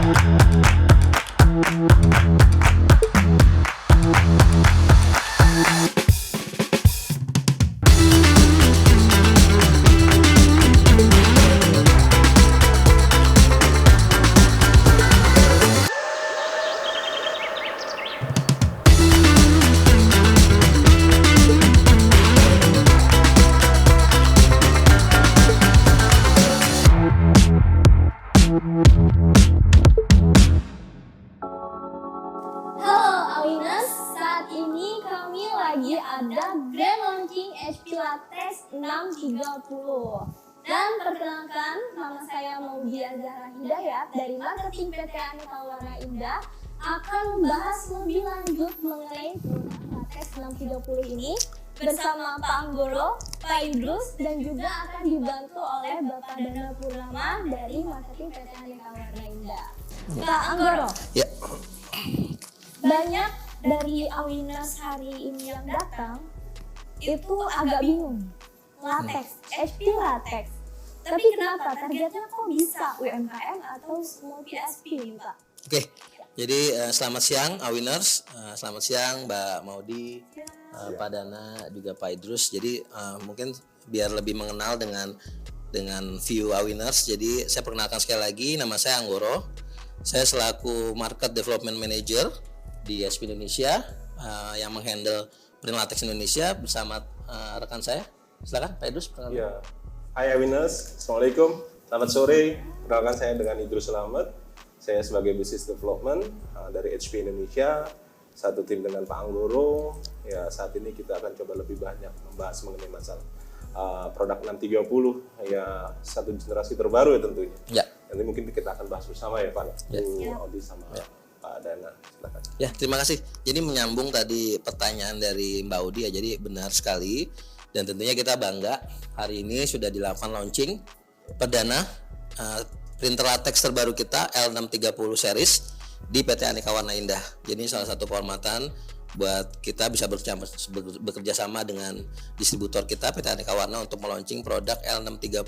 Halo Awinas, saat ini kami lagi ada grand launching HP Latex 630. Dan perkenalkan, nama saya Maudia Zahra Hidayat dari marketing PT Aneka Warna Indah akan membahas lebih lanjut mengenai produk Latex 630 ini bersama Pak Anggoro, Pak Idrus, dan juga akan dibantu oleh Bapak Dana Purnama dari marketing PT Aneka Warna Indah. Pak Anggoro. Ya. Banyak dari Awinas hari ini yang datang itu agak bingung. Latex, HP Latex. Tapi kenapa targetnya kok bisa UMKM atau small PSP nih Pak? Oke, jadi selamat siang Awiners, selamat siang Mbak Maudi, Pak Dana, juga Pak Idrus. Jadi mungkin biar lebih mengenal dengan view Awiners, jadi saya perkenalkan sekali lagi, nama saya Anggoro. Saya selaku Market Development Manager di SP Indonesia yang menghandle print latex Indonesia bersama rekan saya. Silakan Pak Idrus. Ya. Hai Awinas, Assalamualaikum. Selamat sore. Perkenalkan saya dengan Idrus Selamat. Saya sebagai Business Development dari HP Indonesia. Satu tim dengan Pak Anggoro. Ya, saat ini kita akan coba lebih banyak membahas mengenai masalah produk 630. Ya, satu generasi terbaru ya tentunya. Ya. Nanti mungkin kita akan bahas bersama ya Pak. Ya. Bu Audi sama Pak Dana. Silakan. Ya, terima kasih. Jadi menyambung tadi pertanyaan dari Mbak Audi ya, jadi benar sekali. Dan tentunya kita bangga hari ini sudah dilakukan launching perdana printer latex terbaru kita L630 series di PT Aneka Warna Indah. Jadi salah satu kehormatan buat kita bisa bekerja sama dengan distributor kita PT Aneka Warna untuk meluncing produk L630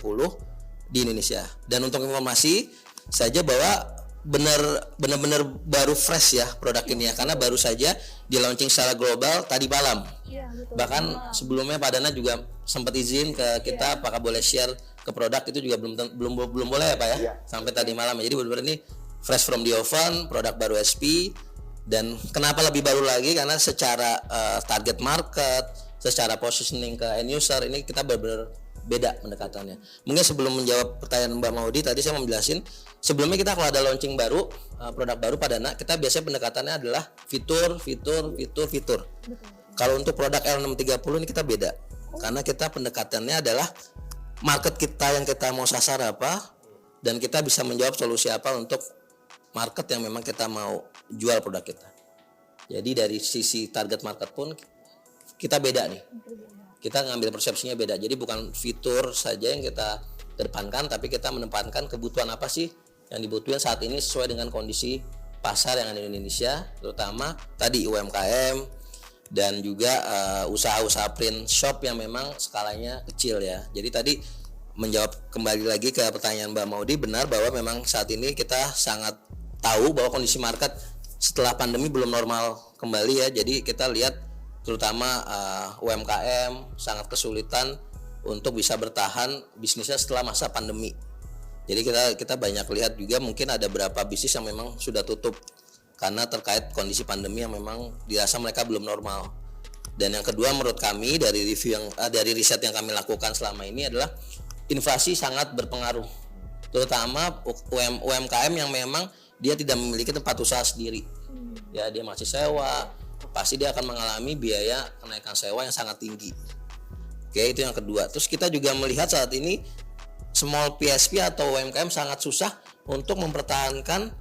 di Indonesia. Dan untuk informasi saja bahwa benar-benar baru fresh ya produk ini ya, karena baru saja di launching secara global tadi malam. Iya, betul. Bahkan sebelumnya Pak Dana juga sempat izin ke kita apakah boleh share ke produk, itu juga belum boleh ya Pak ya, sampai tadi malam ya. Jadi benar-benar ini fresh from the oven, produk baru SP. Dan kenapa lebih baru lagi, karena secara target market, secara positioning ke end user ini kita benar-benar beda pendekatannya. Mungkin sebelum menjawab pertanyaan Mbak Maudi tadi, saya mau menjelasin sebelumnya kita kalau ada launching baru, produk baru Pak Dana, kita biasanya pendekatannya adalah fitur. Kalau untuk produk L630 ini kita beda, karena kita pendekatannya adalah market kita yang kita mau sasar apa, dan kita bisa menjawab solusi apa untuk market yang memang kita mau jual produk kita. Jadi dari sisi target market pun kita beda nih. Kita ngambil persepsinya beda. Jadi bukan fitur saja yang kita kedepankan, tapi kita menempatkan kebutuhan apa sih yang dibutuhkan saat ini sesuai dengan kondisi pasar yang ada di Indonesia, terutama tadi UMKM dan juga usaha-usaha print shop yang memang skalanya kecil ya. Jadi tadi menjawab kembali lagi ke pertanyaan Mbak Maudi, benar bahwa memang saat ini kita sangat tahu bahwa kondisi market setelah pandemi belum normal kembali ya. Jadi kita lihat terutama UMKM sangat kesulitan untuk bisa bertahan bisnisnya setelah masa pandemi. Jadi kita banyak lihat juga mungkin ada beberapa bisnis yang memang sudah tutup karena terkait kondisi pandemi yang memang dirasa mereka belum normal. Dan yang kedua, menurut kami dari review dari riset yang kami lakukan selama ini adalah inflasi sangat berpengaruh, terutama UMKM yang memang dia tidak memiliki tempat usaha sendiri. Ya, dia masih sewa, pasti dia akan mengalami biaya kenaikan sewa yang sangat tinggi. Oke, itu yang kedua. Terus kita juga melihat saat ini small PSP atau UMKM sangat susah untuk mempertahankan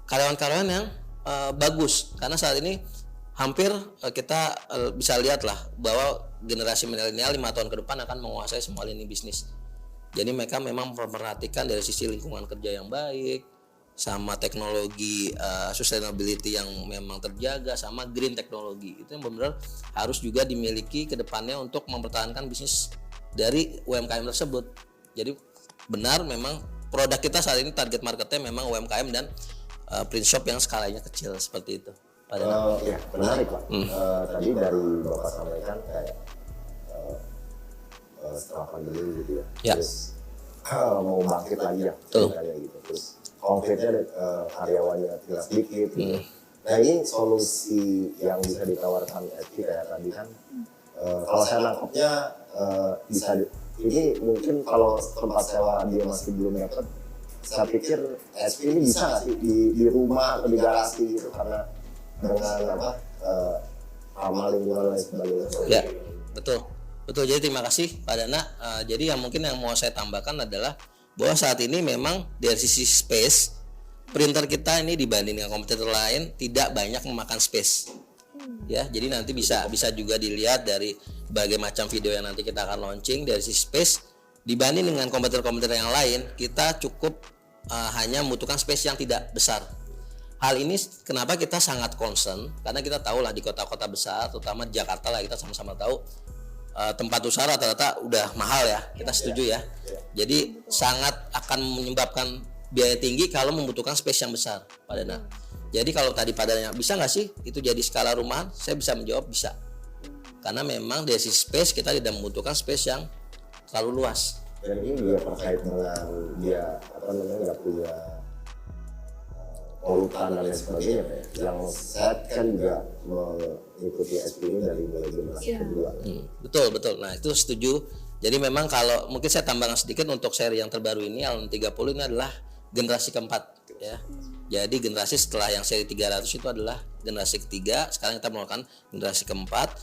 karyawan-karyawan yang bagus, karena saat ini hampir kita bisa lihat lah bahwa generasi milenial 5 tahun ke depan akan menguasai semua lini bisnis. Jadi mereka memang memperhatikan dari sisi lingkungan kerja yang baik, sama teknologi sustainability yang memang terjaga, sama green teknologi. Itu yang benar-benar harus juga dimiliki ke depannya untuk mempertahankan bisnis dari UMKM tersebut. Jadi benar memang produk kita saat ini target marketnya memang UMKM dan print shop yang skalanya kecil seperti itu. Ya, menarik Pak. Tadi dari Bapak sampaikan kayak setelah pandemi gitu ya. Ya. Terus mau bangkit lagi ya, Betul. kayak gitu. Terus konkretnya karyawannya tinggal sedikit. Gitu. Nah ini solusi yang bisa ditawarkan SP kayak tadi kan. Kalau saya nangkepnya bisa ini mungkin kalau tempat sewa dia masih belum dapat, saya pikir SP ini bisa nggak sih di rumah atau di garasi gitu karena dengan ramah lingkungan lain sebagainya. Ya, betul. Jadi terima kasih Pak Dana. Jadi yang mungkin yang mau saya tambahkan adalah bahwa saat ini memang dari sisi space printer kita ini dibanding dengan kompetitor lain tidak banyak memakan space. Ya, jadi nanti bisa juga dilihat dari berbagai macam video yang nanti kita akan launching dari sisi space dibanding dengan kompetitor-kompetitor yang lain, kita cukup hanya membutuhkan space yang tidak besar. Hal ini kenapa kita sangat concern, karena kita tahu lah di kota-kota besar, terutama di Jakarta lah, kita sama-sama tahu tempat usaha rata-rata udah mahal ya, kita setuju ya. Jadi sangat akan menyebabkan biaya tinggi kalau membutuhkan space yang besar, Pak Dana. Jadi kalau tadi Pak Dana bisa nggak sih itu jadi skala rumahan, saya bisa menjawab bisa. Karena memang dari sisi space kita tidak membutuhkan space yang terlalu luas. Dan ini juga terkait dengan dia nggak punya polutan dan lain sebagainya Pak. Yang saya kan juga mengikuti SP ini dari mulai generasi kedua. Betul. Nah itu setuju. Jadi memang kalau mungkin saya tambahkan sedikit untuk seri yang terbaru ini LM30 ini adalah generasi keempat ya. Jadi generasi setelah yang seri 300 itu adalah generasi ketiga. Sekarang kita melakukan generasi keempat.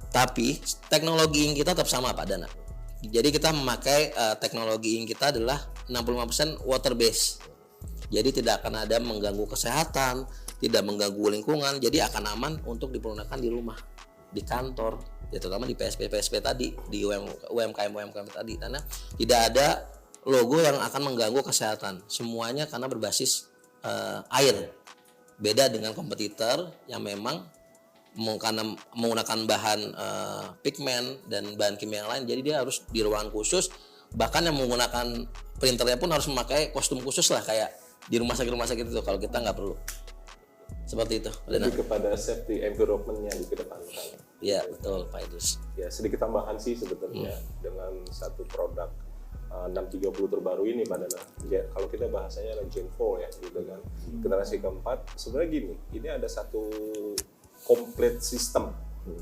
Tapi teknologi ink kita tetap sama Pak Dana. Jadi kita memakai teknologi ink kita adalah 65% water based. Jadi tidak akan ada mengganggu kesehatan, tidak mengganggu lingkungan. Jadi akan aman untuk dipergunakan di rumah, di kantor, ya terutama di PSP tadi, di UMKM tadi, karena tidak ada logo yang akan mengganggu kesehatan. Semuanya karena berbasis air. Beda dengan kompetitor yang memang menggunakan bahan pigmen dan bahan kimia yang lain. Jadi dia harus di ruangan khusus. Bahkan yang menggunakan printernya pun harus memakai kostum khusus lah kayak di rumah sakit itu. Kalau kita nggak perlu seperti itu. Lebih kepada safety environment-nya di kedepankan. Iya betul Pak Idrus. Ya sedikit tambahan sih sebetulnya dengan satu produk 630 terbaru ini Pak Dana. Ya, kalau kita bahasanya adalah Gen 4 ya gitu kan. Generasi keempat sebenarnya gini, ini ada satu complete sistem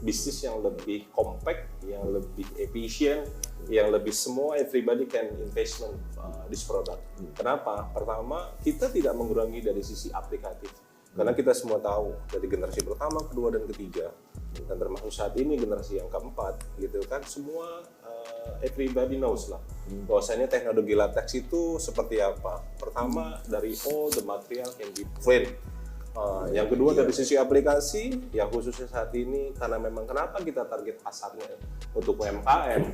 bisnis yang lebih compact, yang lebih efisien, yang lebih semua everybody can investment this product. Kenapa? Pertama, kita tidak mengurangi dari sisi aplikatif. Karena kita semua tahu dari generasi pertama, kedua dan ketiga, dan termasuk saat ini generasi yang keempat, gitu kan, semua everybody knows lah bahwasanya teknologi latex itu seperti apa. Pertama, dari all the material can be print. Yang kedua dari sisi aplikasi, yang khususnya saat ini karena memang kenapa kita target pasarnya untuk UMKM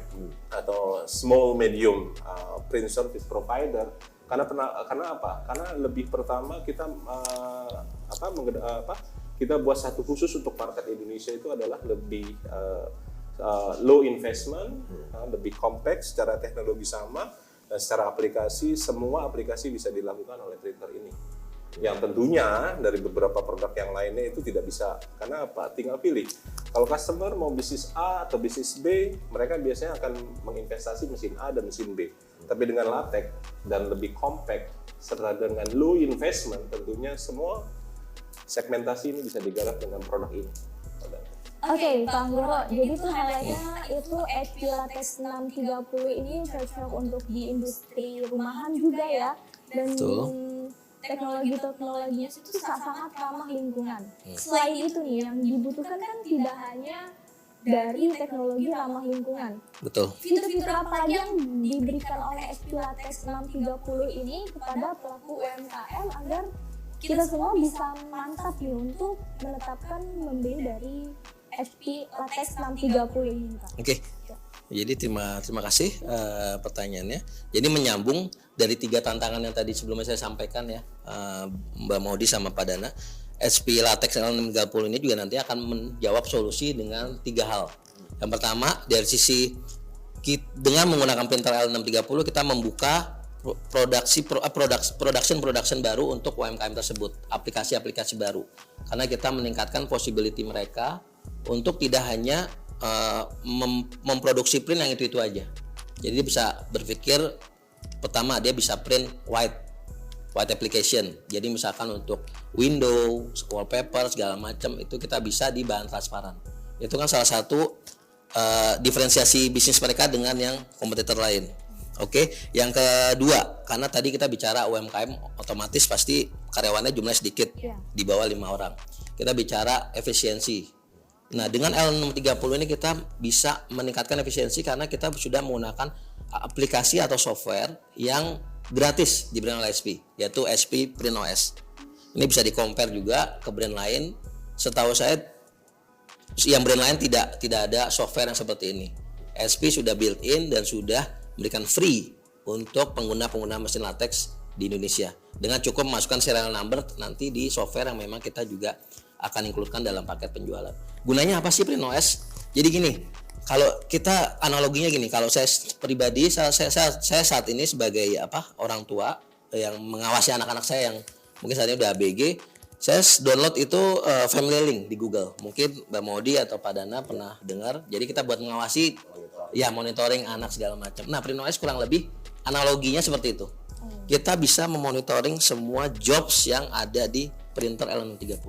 atau small medium print service provider, karena apa? Karena lebih pertama kita kita buat satu khusus untuk market Indonesia itu adalah lebih low investment, lebih compact secara teknologi sama, dan secara aplikasi semua aplikasi bisa dilakukan oleh printer ini. Yang tentunya dari beberapa produk yang lainnya itu tidak bisa, karena apa? Tinggal pilih. Kalau customer mau bisnis A atau bisnis B, mereka biasanya akan menginvestasi mesin A dan mesin B. Tapi dengan latex dan lebih compact serta dengan low investment, tentunya semua segmentasi ini bisa digarap dengan produk ini. Oke, Pak Anggoro, jadi tuh highlightnya itu HP Latex 630 ini cocok untuk di industri rumahan juga ya, dan teknologinya itu sangat ramah lingkungan. Selain itu nih, yang dibutuhkan kan tidak hanya dari teknologi ramah lingkungan. Betul. Fitur-fitur apa lagi yang diberikan oleh HP Latex 630 ini kepada pelaku UMKM agar kita semua bisa mantap nih untuk menetapkan membeli dari HP Latex 630 ini, Pak. Oke. Jadi terima kasih pertanyaannya. Jadi menyambung dari 3 tantangan yang tadi sebelumnya saya sampaikan ya, Mbak Maudi sama Pak Dana, HP Latex L630 ini juga nanti akan menjawab solusi dengan 3 hal. Yang pertama, dari sisi dengan menggunakan printer L630 kita membuka production baru untuk UMKM tersebut, aplikasi-aplikasi baru. Karena kita meningkatkan possibility mereka untuk tidak hanya memproduksi print yang itu aja. Jadi dia bisa berpikir, pertama dia bisa print white application. Jadi misalkan untuk window, wallpaper segala macam itu kita bisa di bahan transparan. Itu kan salah satu diferensiasi bisnis mereka dengan yang kompetitor lain. Oke, yang kedua, karena tadi kita bicara UMKM otomatis pasti karyawannya jumlahnya sedikit, di bawah 5 orang. Kita bicara efisiensi. Nah, dengan L630 ini kita bisa meningkatkan efisiensi karena kita sudah menggunakan aplikasi atau software yang gratis diberikan oleh SP, yaitu SP PrintOS. Ini bisa di-compare juga ke brand lain. Setahu saya yang brand lain tidak ada software yang seperti ini. SP sudah built-in dan sudah memberikan free untuk pengguna mesin latex di Indonesia. Dengan cukup memasukkan serial number nanti di software yang memang kita juga akan include-kan dalam paket penjualan. Gunanya apa sih PrintOS? Jadi gini, kalau kita analoginya gini, kalau saya pribadi, saya saat ini sebagai orang tua yang mengawasi anak-anak saya yang mungkin saat ini udah ABG, saya download itu Family Link di Google. Mungkin Mbak Modi atau Pak Dana pernah dengar. Jadi kita buat mengawasi, monitoring anak segala macam. Nah, PrintOS kurang lebih analoginya seperti itu. Kita bisa memonitoring semua jobs yang ada di printer L630.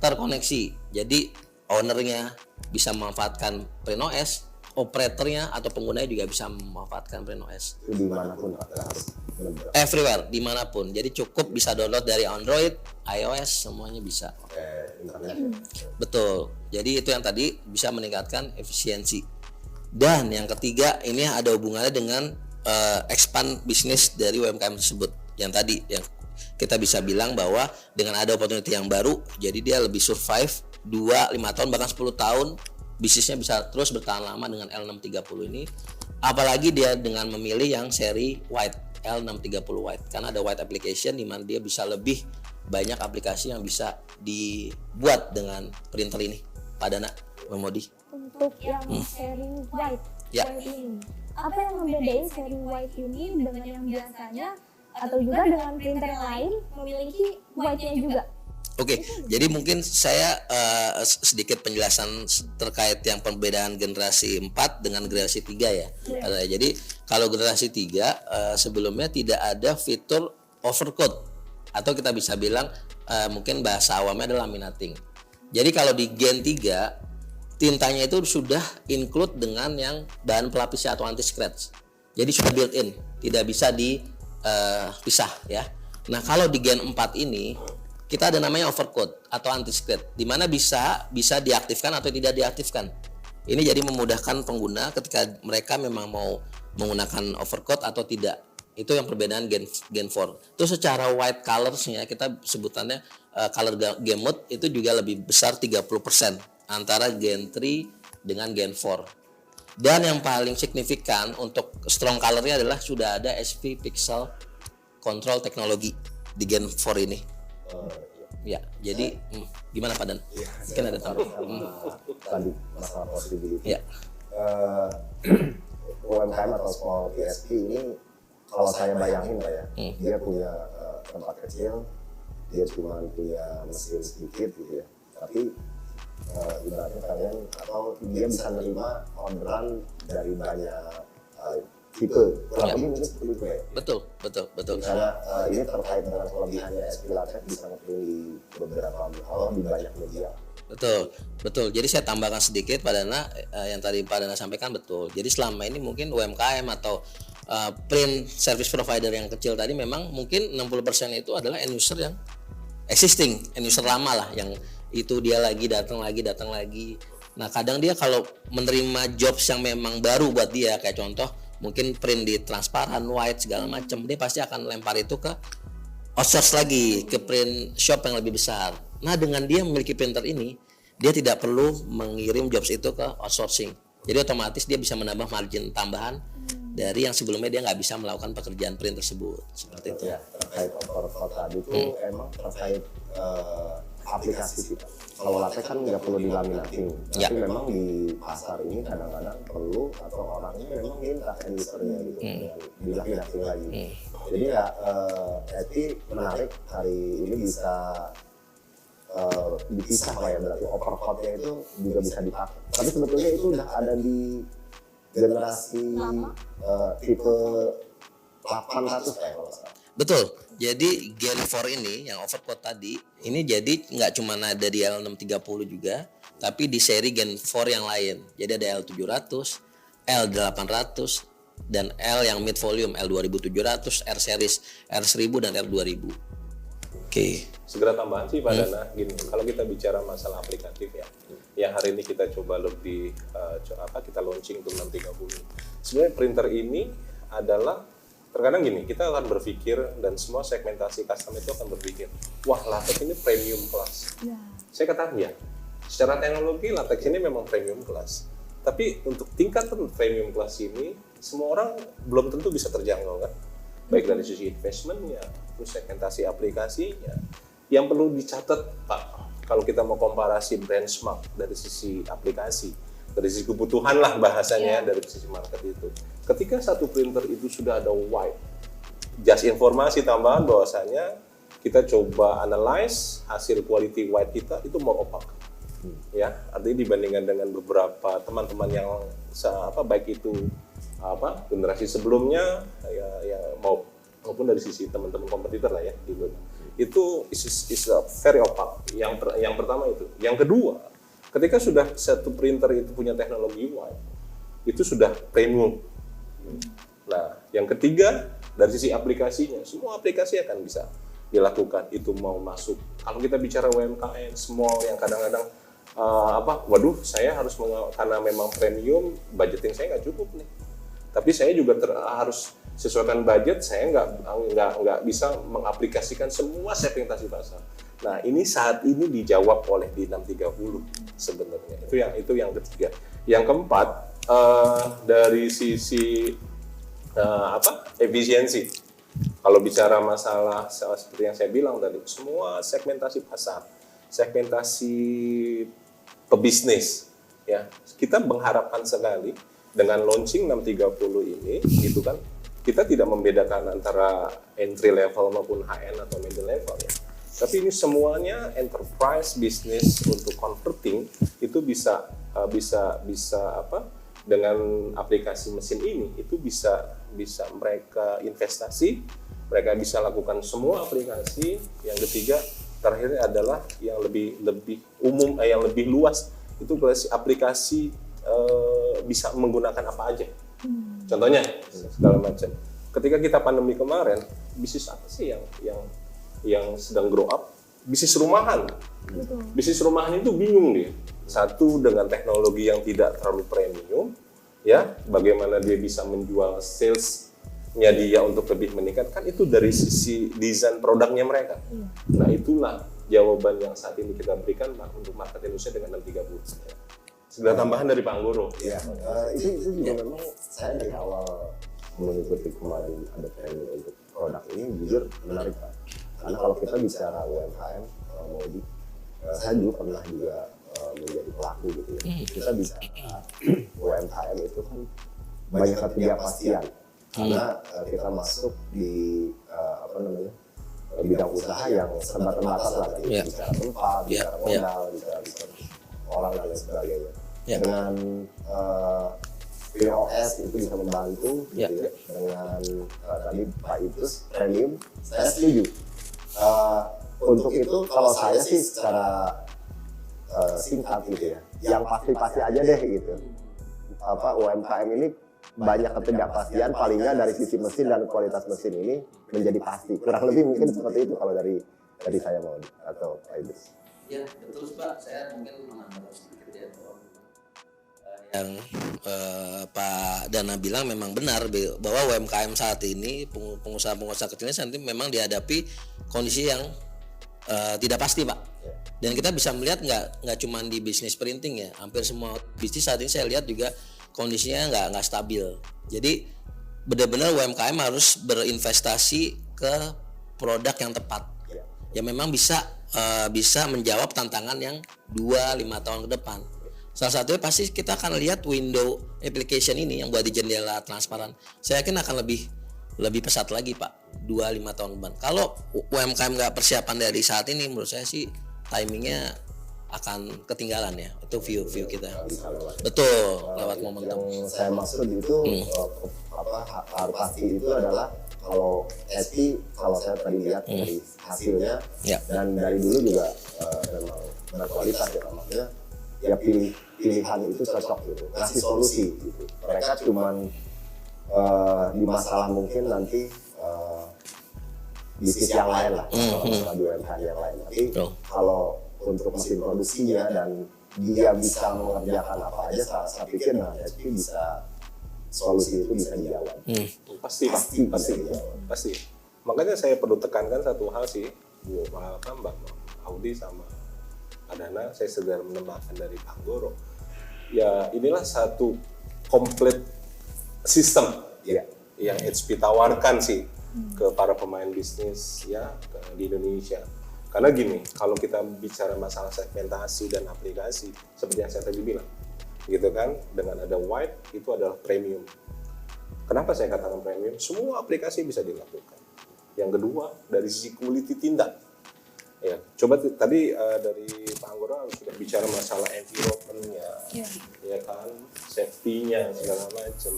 Terkoneksi. Jadi ownernya bisa memanfaatkan PrintOS, operatornya atau penggunanya juga bisa memanfaatkan PrintOS. Dimanapun Everywhere, dimanapun. Jadi cukup bisa download dari Android, iOS, semuanya bisa. Betul. Jadi itu yang tadi bisa meningkatkan efisiensi. Dan yang ketiga, ini ada hubungannya dengan expand bisnis dari UMKM tersebut. Yang tadi yang kita bisa bilang bahwa dengan ada opportunity yang baru, jadi dia lebih survive 2, 5 tahun bahkan 10 tahun bisnisnya bisa terus bertahan lama dengan L630 ini. Apalagi dia dengan memilih yang seri white, L630 white, karena ada white application di mana dia bisa lebih banyak aplikasi yang bisa dibuat dengan printer ini. Pak Dana, Modi. Untuk yang seri white ini, apa yang membedain seri white ini dengan yang biasanya atau juga dengan printer yang lain memiliki white-nya juga? Oke, jadi mungkin saya sedikit penjelasan terkait yang perbedaan generasi 4 dengan generasi 3 ya. Jadi kalau generasi 3 sebelumnya tidak ada fitur overcoat, atau kita bisa bilang mungkin bahasa awamnya adalah laminating. Jadi kalau di Gen 3 tintanya itu sudah include dengan yang bahan pelapisnya atau anti scratch. Jadi sudah built in, tidak bisa dipisah ya. Nah, kalau di Gen 4 ini kita ada namanya overcoat atau anti scratch, di mana bisa diaktifkan atau tidak diaktifkan. Ini jadi memudahkan pengguna ketika mereka memang mau menggunakan overcoat atau tidak. Itu yang perbedaan Gen 4. Itu secara white colorsnya kita sebutannya color gamut itu juga lebih besar 30% antara Gen 3 dengan Gen 4. Dan yang paling signifikan untuk strong colornya adalah sudah ada SP Pixel Control teknologi di Gen 4 ini. Ya, jadi gimana Pak Dan? Mungkin ada tahu. Tadi masalah possibility. Ya. UMKM atau small PSP ini kalau saya bayangin Pak ya, dia punya tempat kecil, dia cuma punya mesin sedikit gitu ya. Tapi ibaratnya kalian atau dia bisa menerima orderan dari banyak tipe. Kurang lebih mungkin seperti itu ya. Betul. Karena ini terkait dengan kelebihannya SP Latex bisa nge-print di beberapa atau di banyak media. Betul. Jadi saya tambahkan sedikit Pak Dana, yang tadi Pak Dana sampaikan betul. Jadi selama ini mungkin UMKM atau print service provider yang kecil tadi memang mungkin 60% itu adalah end user yang existing, end user lama lah, yang itu dia datang lagi. Nah, kadang dia kalau menerima jobs yang memang baru buat dia, kayak contoh mungkin print di transparan, white segala macam, dia pasti akan lempar itu ke outsource lagi ke print shop yang lebih besar. Nah, dengan dia memiliki printer ini, dia tidak perlu mengirim jobs itu ke outsourcing. Jadi otomatis dia bisa menambah margin tambahan dari yang sebelumnya dia nggak bisa melakukan pekerjaan print tersebut. Seperti itu. Ya, terkait overcoat tadi itu emang terkait aplikasi sih Pak. Kalau latex kan nggak perlu dilaminating, tapi Ya. memang di pasar ini kadang-kadang perlu atau orangnya memang minta end usernya gitu dengan dilaminating lagi. Jadi ya Eti menarik hari ini bisa dipisah Pak ya, berarti overcoat-nya itu juga bisa dipakai. Tapi sebetulnya itu udah ada di generasi tipe 800 kayak kalau salah. Betul. Jadi Gen 4 ini yang overclock tadi ini jadi nggak cuma ada di L630 juga, tapi di seri Gen 4 yang lain. Jadi ada L700, L800 dan L yang mid volume L2700, R series, R1000 dan R2000. Oke. Segera tambahan sih Pak Dana, gini, kalau kita bicara masalah aplikatif ya, yang hari ini kita coba lebih kita launching untuk 630. Sebenarnya printer ini adalah terkadang gini, kita akan berpikir dan semua segmentasi custom itu akan berpikir, wah latex ini premium class. Saya katakan ya, secara teknologi latex ini memang premium class. Tapi untuk tingkatan premium class ini, semua orang belum tentu bisa terjangkau kan. Baik dari sisi investmentnya, terus segmentasi aplikasinya. Yang perlu dicatat Pak, kalau kita mau komparasi benchmark dari sisi aplikasi, dari sisi kebutuhan lah bahasanya, dari sisi market itu. Ketika satu printer itu sudah ada white, just informasi tambahan bahwasanya kita coba analyze hasil quality white kita itu more opaque. Ya, artinya dibandingkan dengan beberapa teman-teman yang baik itu generasi sebelumnya ya maupun dari sisi teman-teman kompetitor lah ya gitu. Itu is very opaque. Yang pertama itu. Yang kedua, ketika sudah satu printer itu punya teknologi white, itu sudah premium. Nah, yang ketiga dari sisi aplikasinya, semua aplikasi akan bisa dilakukan. Itu mau masuk. Kalau kita bicara UMKM, small yang kadang-kadang waduh, saya harus karena memang premium, budgeting saya nggak cukup nih. Tapi saya juga harus sesuaikan budget, saya nggak bisa mengaplikasikan semua segmentasi pasar. Nah, ini saat ini dijawab oleh di 630 sebenarnya. Itu yang ketiga. Yang keempat, dari sisi efisiensi. Kalau bicara masalah seperti yang saya bilang tadi, semua segmentasi pasar, segmentasi pebisnis, ya kita mengharapkan sekali dengan launching 630 ini, gitu kan, kita tidak membedakan antara entry level maupun high end atau middle level ya. Tapi ini semuanya enterprise business untuk converting itu bisa dengan aplikasi mesin ini itu bisa mereka investasi, mereka bisa lakukan semua aplikasi. Yang ketiga terakhir adalah yang lebih umum, yang lebih luas, itu aplikasi bisa menggunakan apa aja. Contohnya segala macam. Ketika kita pandemi kemarin, bisnis apa sih yang sedang grow up? Bisnis rumahan. Bisnis rumahan itu bingung dia. Satu, dengan teknologi yang tidak terlalu premium, ya, bagaimana dia bisa menjual salesnya dia untuk lebih meningkatkan, itu dari sisi desain produknya mereka. Nah, itulah jawaban yang saat ini kita berikan untuk market Indonesia dengan 630. Segala tambahan dari Pak Anggoro. Ya, itu juga memang saya dari awal mengikuti kemarin ada training untuk produk ini, jujur menarik Pak. Karena kalau kita bicara UMKM, Modi, saya juga pernah menjadi pelaku gitu ya. Kita bisa UMKM itu kan banyak ketidakpastian karena kita masuk di bidang usaha yang serba terbatas lah, bicara tempat, bicara modal, bicara orang dan lain sebagainya. Dengan POS itu bisa membantu gitu ya. Dengan tadi Pak Idrus premium, saya setuju. Untuk itu kalau saya sih secara singkat gitu ya, yang pasti-pasti aja deh gitu. UMKM ini banyak ketidakpastian, palingnya dari sisi mesin dan kualitas mesin ini menjadi pasti. Kurang lebih mungkin seperti itu kalau dari saya mau atau Pak Idrus. Ya betul Pak, saya mungkin menambah sedikit ya yang Pak Dana bilang memang benar bahwa UMKM saat ini, pengusaha-pengusaha kecilnya saat ini memang dihadapi kondisi yang tidak pasti Pak. Dan kita bisa melihat nggak cuma di bisnis printing ya, hampir semua bisnis saat ini saya lihat juga kondisinya nggak stabil. Jadi benar-benar UMKM harus berinvestasi ke produk yang tepat. yang memang bisa menjawab tantangan yang 2-5 tahun ke depan. Salah satunya pasti kita akan lihat window application ini yang buat di jendela transparan. Saya yakin akan lebih pesat lagi Pak, 2-5 tahun ke depan. Kalau UMKM nggak persiapan dari saat ini, menurut saya sih timingnya akan ketinggalan ya. Itu view kita. Betul, lewat momentum. Yang saya maksud itu harus pasti itu adalah kalau SP, kalau saya tadi lihat dari hasilnya dan dari dulu juga memang berkualitas ya, maksudnya ya pilihan itu cocok gitu, kasih solusi gitu. Mereka cuman di masalah mungkin nanti bisnis yang lain lah, masalah UMKM yang lain. Tapi kalau untuk mesin produksinya dan dia bisa mengerjakan apa aja, saya pikir SP bisa solusi itu bisa dijawab. Pasti. Makanya saya perlu tekankan satu hal sih, Mbak Audi sama Pak Dana, saya sedang menambahkan dari Pak Anggoro. Ya inilah satu komplit sistem yang HP tawarkan sih ke para pemain bisnis ya di Indonesia. Karena gini, kalau kita bicara masalah segmentasi dan aplikasi, seperti yang saya tadi bilang, gitu kan, dengan ada white itu adalah premium. Kenapa saya katakan premium? Semua aplikasi bisa dilakukan. Yang kedua, dari sisi quality tindak. Ya, coba tadi dari Pak Anggoro sudah bicara masalah environment-nya, ya kan, safety-nya segala macam.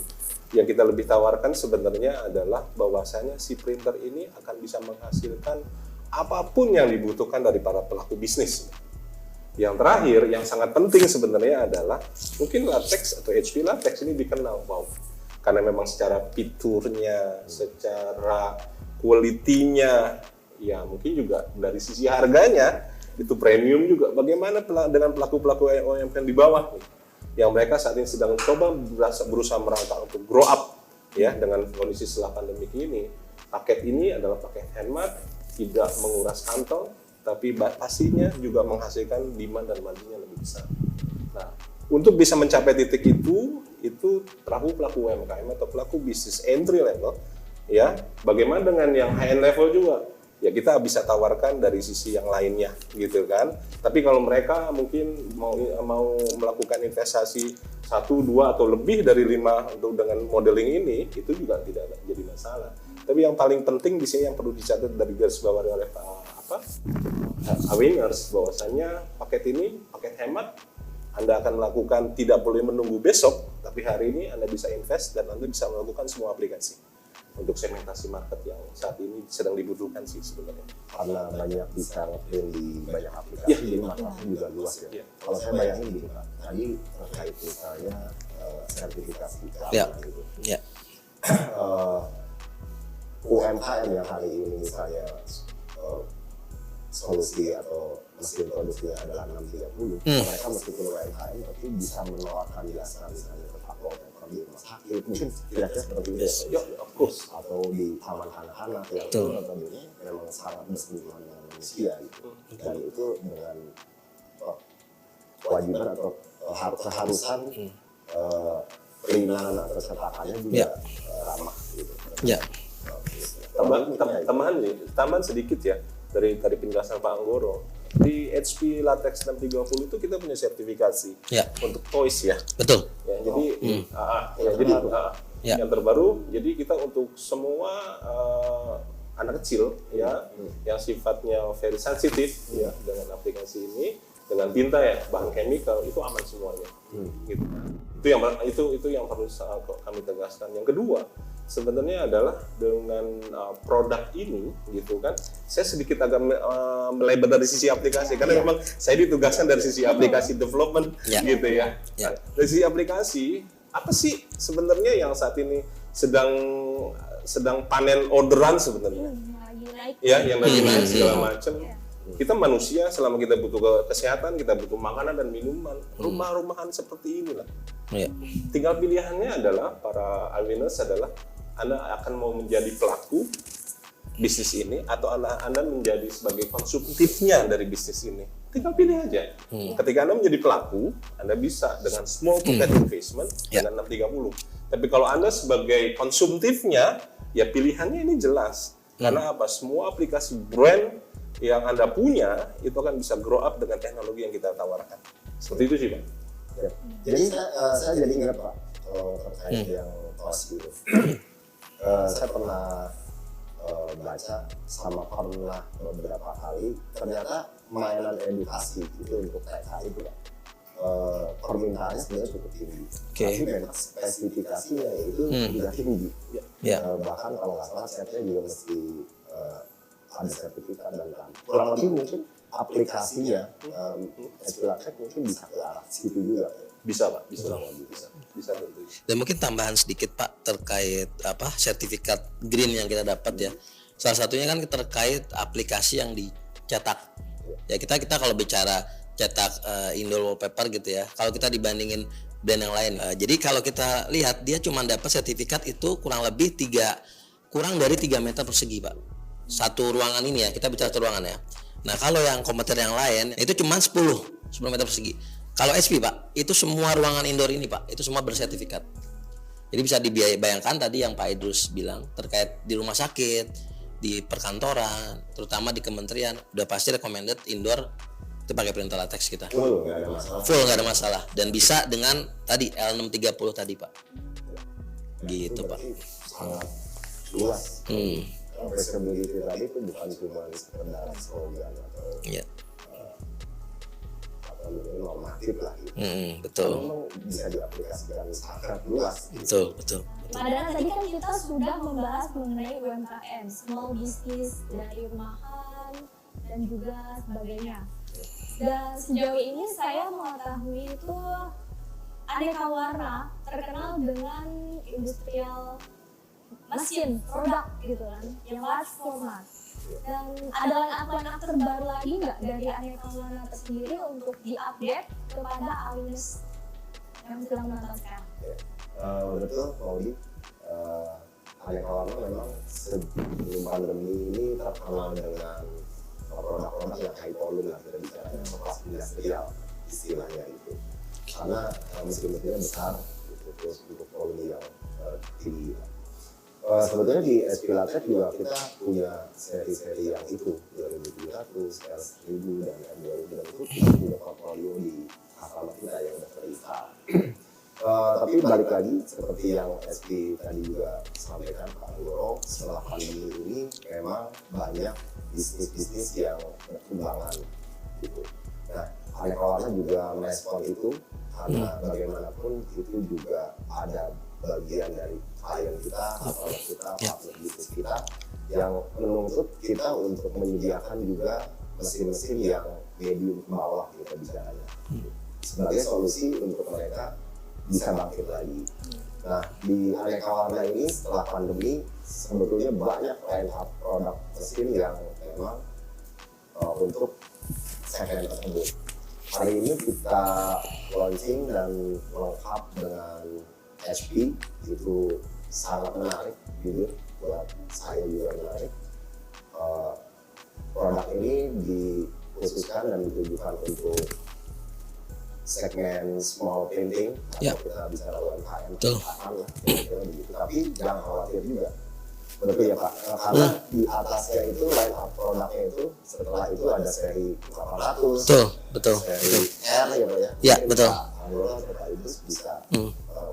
Yang kita lebih tawarkan sebenarnya adalah bahwasanya si printer ini akan bisa menghasilkan apapun yang dibutuhkan dari para pelaku bisnis. Yang terakhir, yang sangat penting sebenarnya adalah mungkin latex atau HP latex ini dikenal, karena memang secara fiturnya, secara quality-nya, ya mungkin juga dari sisi harganya itu premium juga. Bagaimana dengan pelaku-pelaku UMKM di bawah nih, yang mereka saat ini sedang coba berusaha merangkak untuk grow up ya dengan kondisi setelah pandemi ini. Paket ini adalah paket hemat, tidak menguras kantong, tapi pastinya juga menghasilkan demand dan marginnya lebih besar. Nah, untuk bisa mencapai titik itu pelaku UMKM atau pelaku bisnis entry level, ya, bagaimana dengan yang high end level juga? Ya kita bisa tawarkan dari sisi yang lainnya, gitu kan. Tapi kalau mereka mungkin mau melakukan investasi 1, 2 atau lebih dari 5 untuk dengan modeling ini, itu juga tidak jadi masalah. Tapi yang paling penting di sini yang perlu dicatat dari garis bawah oleh Winners, bahwasanya paket ini paket hemat. Anda akan melakukan, tidak boleh menunggu besok, tapi hari ini Anda bisa invest dan Anda bisa melakukan semua aplikasi untuk segmentasi market yang saat ini sedang dibutuhkan sih sebenarnya. Karena banyak bisa nge-print di banyak aplikasi, jadi masalahnya juga luas ya. Kalau saya bayangin gini Pak, tadi terkait misalnya sertifikasi gitu. UMKM yang hari ini misalnya solusi atau mesin produksinya adalah 630, mereka meskipun UMKM tapi bisa menawarkan jasa misalnya ke apoteker di rumah sakit, mungkin kira-kira seperti itu Of course. atau di taman anak-anak yang notabene memang sangat bersinggungan dengan manusia gitu. Dan itu dengan kewajiban atau keharusan perizinan atau cetakannya juga ramah gitu. Tambahan sedikit ya dari tadi penjelasan Pak Anggoro. Di HP Latex 630 itu kita punya sertifikasi untuk toys ya. Betul. Ya, jadi yang terbaru, jadi kita untuk semua anak kecil ya yang sifatnya very sensitif ya dengan aplikasi ini, dengan tinta ya, bahan chemical itu aman semuanya. Gitu. Itu yang perlu kami tegaskan. Yang kedua, sebenarnya adalah dengan produk ini gitu kan, saya sedikit agak melebar dari sisi aplikasi karena memang saya ditugaskan dari sisi aplikasi development gitu ya. Dari sisi aplikasi, apa sih sebenarnya yang saat ini sedang panen orderan sebenarnya? Yang lagi naik segala macam. Kita manusia selama kita butuh kesehatan, kita butuh makanan dan minuman, rumah-rumahan seperti inilah. Tinggal pilihannya adalah para Winners adalah Anda akan mau menjadi pelaku bisnis ini atau Anda menjadi sebagai konsumtifnya dari bisnis ini. Tinggal pilih aja. Ketika Anda menjadi pelaku, Anda bisa dengan small pocket investment dengan 630. Tapi kalau Anda sebagai konsumtifnya, ya pilihannya ini jelas. Karena apa? Semua aplikasi brand yang Anda punya itu akan bisa grow up dengan teknologi yang kita tawarkan. Seperti itu sih Pak. Ya. Jadi saya jadi ingat Pak, kalau terkait yang tos gitu. Saya pernah baca sama pernah beberapa kali, ternyata mainan edukasi itu untuk TK itu Pak, permintaannya sebenarnya cukup tinggi. Tapi memang spesifikasinya itu juga tinggi. Bahkan kalau nggak salah setnya juga mesti ada sertifikat dan kurang lebih mungkin aplikasinya SPLATEK mungkin bisa ke arah situ juga. Bisa Pak, bisa tentu. Dan mungkin tambahan sedikit Pak terkait sertifikat green yang kita dapat ya. Salah satunya kan terkait aplikasi yang dicetak. Ya kita kalau bicara cetak indoor wallpaper gitu ya. Kalau kita dibandingin brand yang lain, jadi kalau kita lihat dia cuma dapat sertifikat itu kurang dari 3 meter persegi Pak. Satu ruangan ini ya, kita bicara satu ruangan ya. Nah kalau yang kompetitor yang lain itu cuma 10 meter persegi. Kalau HP Pak, itu semua ruangan indoor ini Pak, itu semua bersertifikat. Jadi bisa dibayangkan tadi yang Pak Idrus bilang terkait di rumah sakit, di perkantoran, terutama di kementerian, udah pasti recommended indoor itu pakai printer latex kita. Full nggak ada masalah. Full nggak ada masalah dan bisa dengan tadi L630 tadi Pak. Gitu Pak. Sangat luas. Accessibility tadi itu bukan cuma sekedar slogan atau normatif lah gitu. Betul. Memang bisa diaplikasikan sangat luas. Betul. Pak Dana, tadi kan kita sudah membahas mengenai UMKM, small business dari rumahan dan juga sebagainya. Dan sejauh ini saya mengetahui itu Aneka Warna terkenal dengan industrial mesin, produk gitu kan, yang large format. Dan ada line-up terbaru lagi nggak dari Aneka Warna tersendiri untuk di-update kepada Alinas yang sedang menonton sekarang? Betul, Maudi. Aneka Warna memang sebelum pandemi ini terkenal dengan produk-produk yang high volume lah, kita bicara kelas industrial istilahnya itu. Karena mesin-mesinnya besar, gitu, terus untuk volume yang tinggi. Sebetulnya di SPLATEK juga kita punya seri-seri yang itu 2700, L1000 dan M2000 dan itu kita punya portfolio di customer kita yang udah terinstall. Tapi balik lagi seperti yang SP tadi juga sampaikan Pak Anggoro, setelah pandemi ini memang banyak bisnis-bisnis yang berkembangan gitu. Nah, Aneka Warna juga merespon itu karena bagaimanapun itu juga ada bagian dari klien kita, produk kita, partner bisnis kita yang menuntut kita untuk menyediakan juga mesin-mesin yang medium ke bawah kita bicaranya sebagai solusi untuk mereka bisa bangkit lagi. Nah, di Aneka Warna ini setelah pandemi sebetulnya banyak line up produk mesin yang memang untuk segmen tersebut. Hari ini kita launching dan lengkap dengan HP, itu sangat menarik, jujur buat saya juga menarik. Produk ini dikhususkan dan ditujukan untuk segmen small printing atau kita bicara UMKM akan lah, tapi jangan khawatir juga. Betul ya Pak, karena di atasnya itu line up produknya itu setelah itu ada seri 400, betul. seri R ya Pak ya. Ya betul. Anggora Pak Idrus bisa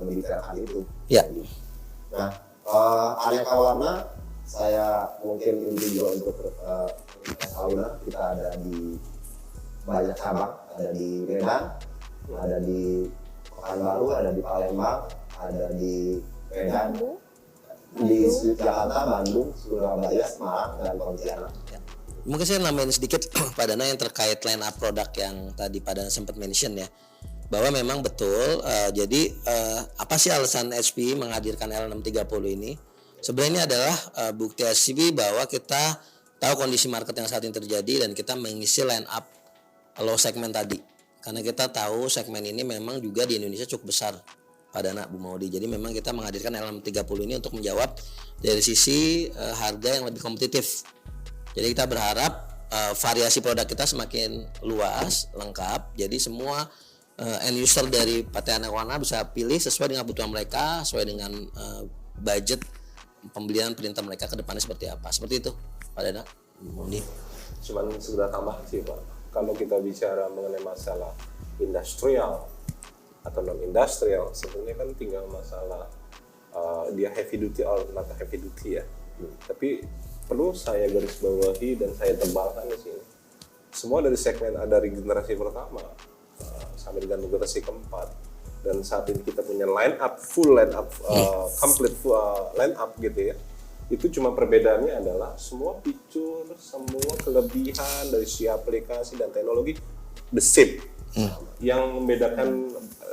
mendetailkan itu. Ya. Nah, Aneka Warna saya mungkin inti juga untuk Aluna, kita ada di banyak cabang, ada di Medan, ada di Pekanbaru, ada di Palembang, ada di Medan, di Jakarta, Bandung, Surabaya, Semarang, dan Pontianak. Mungkin saya nambahin sedikit Pak Dana yang terkait line up produk yang tadi Pak Dana sempat mention ya, bahwa memang betul. Jadi apa sih alasan HP menghadirkan L630 ini? Sebenarnya adalah bukti HP bahwa kita tahu kondisi market yang saat ini terjadi dan kita mengisi line up low segment tadi. Karena kita tahu segmen ini memang juga di Indonesia cukup besar, Pak Dana, Bu Maudi. Jadi memang kita menghadirkan L630 ini untuk menjawab dari sisi harga yang lebih kompetitif. Jadi kita berharap variasi produk kita semakin luas, lengkap. Jadi semua end user dari PT Aneka Warna bisa pilih sesuai dengan kebutuhan mereka, sesuai dengan budget pembelian printer mereka ke depannya seperti apa. Seperti itu, Pak Dana, Bu Maudi. cuman sekedar tambahan sih Pak. Kalau kita bicara mengenai masalah industrial atau non industrial, sebenarnya kan tinggal masalah dia heavy duty or not heavy duty ya. Tapi perlu saya garis bawahi dan saya tebalkan di sini. Semua dari segmen dari generasi pertama sampai dengan generasi keempat, dan saat ini kita punya full line up, complete line up gitu ya. Itu cuma perbedaannya adalah semua fitur, semua kelebihan dari si aplikasi dan teknologi the same. Yang membedakan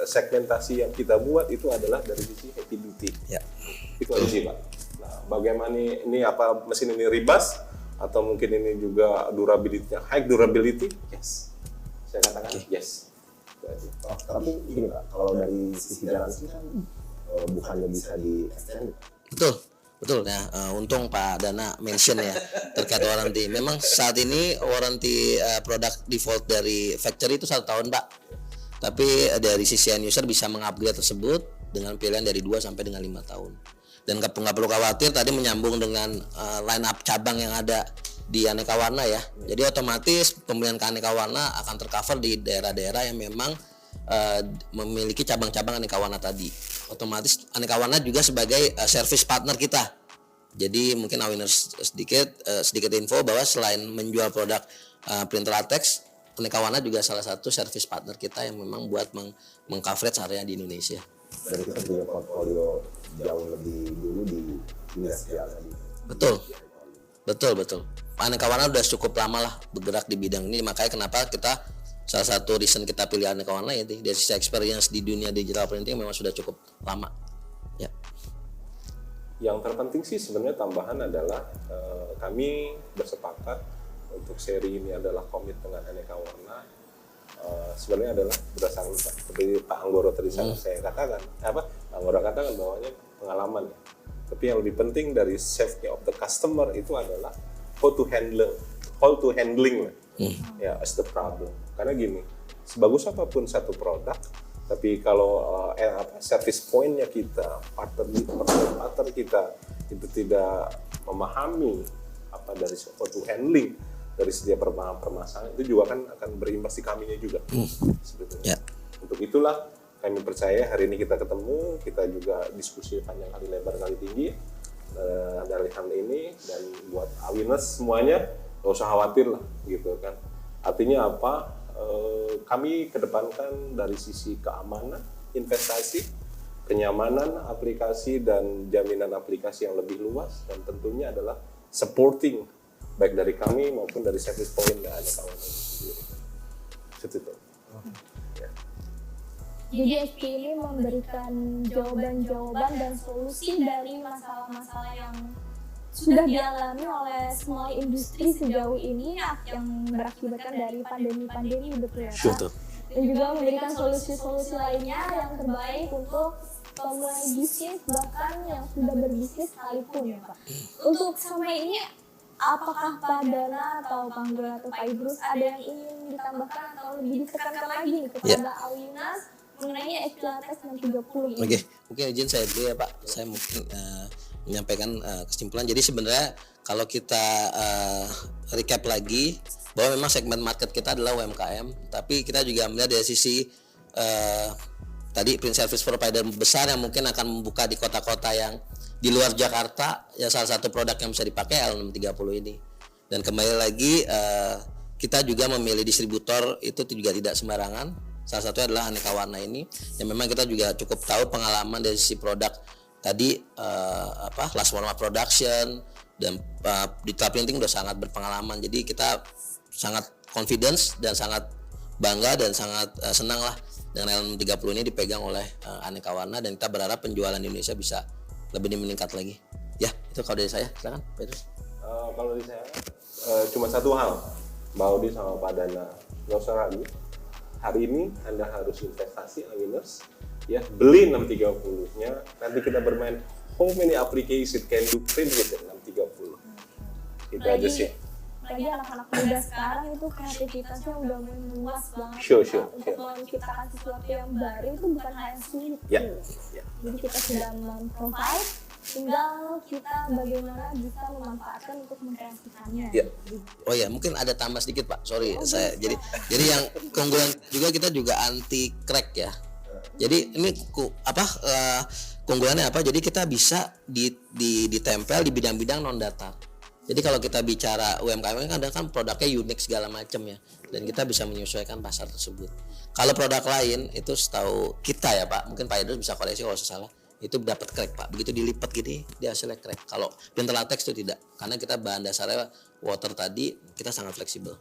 segmentasi yang kita buat itu adalah dari sisi heavy duty. Itu aja sih Pak. Nah, bagaimana ini apa mesin ini ribas atau mungkin ini juga durability-nya high durability? Yes. Saya katakan yes. Tapi gini Pak, kalau dari sisi garansi kan bukannya bisa di extend. Betul. Nah, untung Pak Dana mention ya terkait warranty. Memang saat ini warranty produk default dari factory itu 1 tahun Pak. Tapi dari sisi end user bisa mengupgrade tersebut dengan pilihan dari 2 sampai dengan 5 tahun. Dan nggak perlu khawatir, tadi menyambung dengan line up cabang yang ada di aneka warna ya. Jadi otomatis pembelian ke aneka warna akan tercover di daerah-daerah yang memang memiliki cabang-cabang aneka warna tadi. Otomatis aneka warna juga sebagai service partner kita. Jadi mungkin Awiners sedikit info bahwa selain menjual produk printer latex, aneka warna juga salah satu service partner kita yang memang buat mengcoverage area di Indonesia. Dan kita punya portfolio jauh lebih dulu di industrial tadi. Betul. Aneka warna udah cukup lama lah bergerak di bidang ini, makanya kenapa kita salah satu reason kita pilih aneka warna ya dari sisi experience di dunia digital printing memang sudah cukup lama. Ya. Yang terpenting sih sebenarnya tambahan adalah kami bersepakat untuk seri ini adalah komit dengan aneka warna. Sebenarnya adalah berdasarkan seperti Pak Anggoro tadi saya katakan, Pak Anggoro katakan bahwanya pengalaman. Tapi yang lebih penting dari safety of the customer itu adalah how to handling ya as the problem. Karena gini, sebagus apapun satu produk, tapi kalau service point-nya kita, partner kita itu tidak memahami apa dari how to handling dari setiap permasalahan, itu juga kan akan berimbas di kaminya juga sebetulnya. Untuk itulah kami percaya hari ini kita ketemu, kita juga diskusi panjang kali lebar kali tinggi dari hal ini, dan buat Awiners semuanya nggak usah khawatir lah gitu kan. Artinya apa? Kami kedepankan dari sisi keamanan investasi, kenyamanan aplikasi dan jaminan aplikasi yang lebih luas, dan tentunya adalah supporting baik dari kami maupun dari service point dan ada kawan sendiri. Itu. Jadi HP ini memberikan jawaban-jawaban dan solusi dari masalah-masalah yang sudah dialami oleh semua industri sejauh ini yang berakibatkan dari pandemi-pandemi, betul ya Pak? Dan juga memberikan solusi-solusi lainnya yang terbaik untuk pemulai bisnis, bahkan yang sudah berbisnis sekalipun ya Pak. Untuk sampai ini, apakah Pak Dana atau Pak Anggoro atau Pak Idrus ada yang ingin ditambahkan atau lebih ditekankan lagi kepada Awiners mengenai HP Latex 630? Oke, mungkin izin saya dulu ya Pak. Saya mungkin menyampaikan kesimpulan. Jadi sebenarnya kalau kita recap lagi bahwa memang segmen market kita adalah UMKM, tapi kita juga melihat dari sisi tadi print service provider besar yang mungkin akan membuka di kota-kota yang di luar Jakarta, ya salah satu produk yang bisa dipakai L630 ini. Dan kembali lagi kita juga memilih distributor itu juga tidak sembarangan. Salah satunya adalah aneka warna ini yang memang kita juga cukup tahu pengalaman dari sisi produk tadi Last Warma Production dan digital printing udah sangat berpengalaman. Jadi kita sangat confidence dan sangat bangga dan sangat senang lah dengan L630 ini dipegang oleh aneka warna, dan kita berharap penjualan di Indonesia bisa lebih meningkat lagi. Ya, itu kalau dari saya. Silakan Pak Idrus. Kalau dari saya cuma satu hal, Mbak Audi sama Pak Dana, nggak usah ragu. Hari ini Anda harus investasi Awiners, ya beli 630-nya. Nanti kita bermain how many application can you print with 630. Itu aja sih. Lagi anak-anak muda sekarang itu kreativitasnya udah meluas banget. Sure. Untuk menciptakan sesuatu yang baru itu bukan hal yang sulit. Ya. Jadi kita sudah memprovide tinggal kita bagaimana bisa memanfaatkan untuk mengkreasikannya. Ya. Oh ya, mungkin ada tambah sedikit Pak. Sorry, saya jadi yang keunggulan juga kita juga anti crack ya. Jadi ini keunggulannya apa? Jadi kita bisa ditempel di bidang-bidang non datar. Jadi kalau kita bicara UMKM kan produknya unik segala macam ya, dan kita bisa menyesuaikan pasar tersebut. Kalau produk lain itu setahu kita ya Pak, mungkin Pak Idrus bisa koreksi kalau saya salah, itu dapat crack Pak. Begitu dilipat gini dia hasilnya crack. Kalau pintel latex itu tidak, karena kita bahan dasarnya water tadi, kita sangat fleksibel.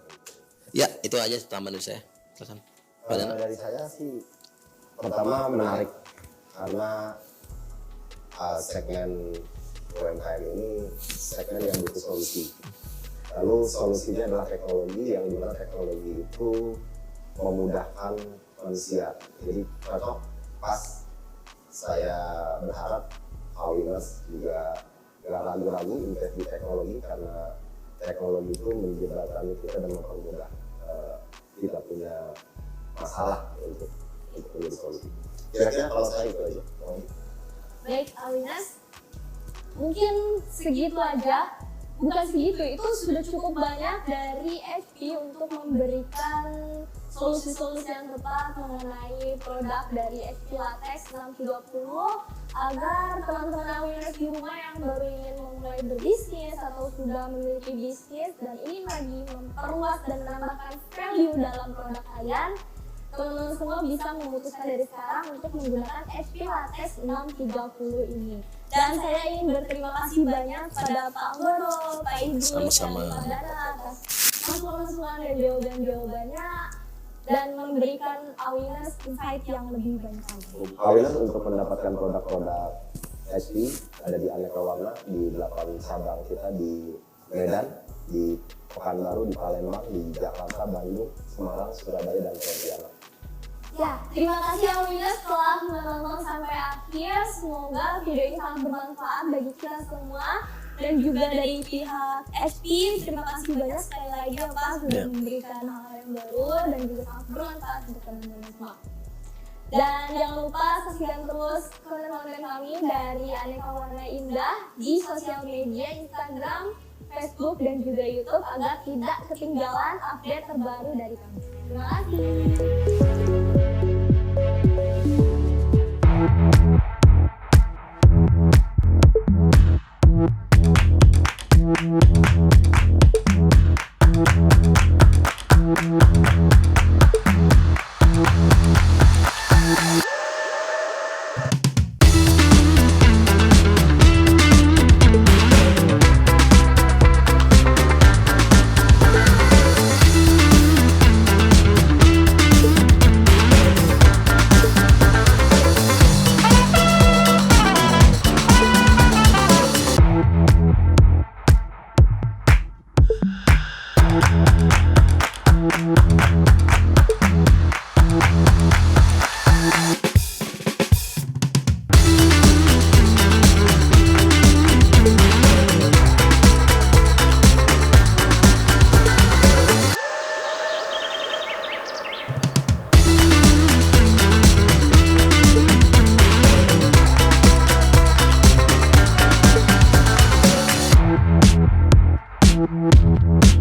Ya itu aja tambahan dari saya. Silakan. Pak Dana. Dari saya sih pertama menarik karena segmen UMKM ini segmen yang butuh solusi. Lalu solusinya adalah teknologi, yang dimana teknologi itu memudahkan manusia. Jadi cocok pas saya berharap Winners juga gak ragu-ragu invest di teknologi, karena teknologi itu menjembatani kita dan mempermudah kita punya masalah untuk menjadi solusi. Kira-kira kalau saya itu aja. Baik, Winners, mungkin segitu aja. Bukan segitu, itu sudah cukup banyak dari HP untuk memberikan solusi-solusi yang tepat mengenai produk dari HP Latex 630 agar teman-teman Winners di rumah yang baru ingin memulai berbisnis atau sudah memiliki bisnis dan ingin lagi memperluas dan menambahkan value dalam produk kalian, teman-teman semua bisa memutuskan dari sekarang untuk menggunakan HP Latex 630 ini. Dan saya ingin berterima kasih banyak pada Pak Anggoro, Pak Idrus, dan Pak Dana atas masukan-masukan dan jawaban-jawabannya dan memberikan Winners insight yang lebih banyak lagi. Winners untuk mendapatkan produk-produk HP ada di aneka warna di 8 cabang kita di Medan, di Pekanbaru, di Palembang, di Jakarta, Bandung, Semarang, Surabaya, dan Pontianak. Ya, terima kasih Winners telah menonton sampai akhir. Semoga video ini sangat bermanfaat bagi kita semua. Dan juga dari pihak HP, terima kasih banyak sekali lagi ya Pak sudah memberikan hal-hal yang baru dan juga sangat bermanfaat untuk teman-teman semua. Dan jangan lupa saksikan terus konten-konten kami dari Aneka Warna Indah di sosial media Instagram, Facebook, dan juga YouTube agar tidak ketinggalan update terbaru dari kami. Terima kasih. Thank you.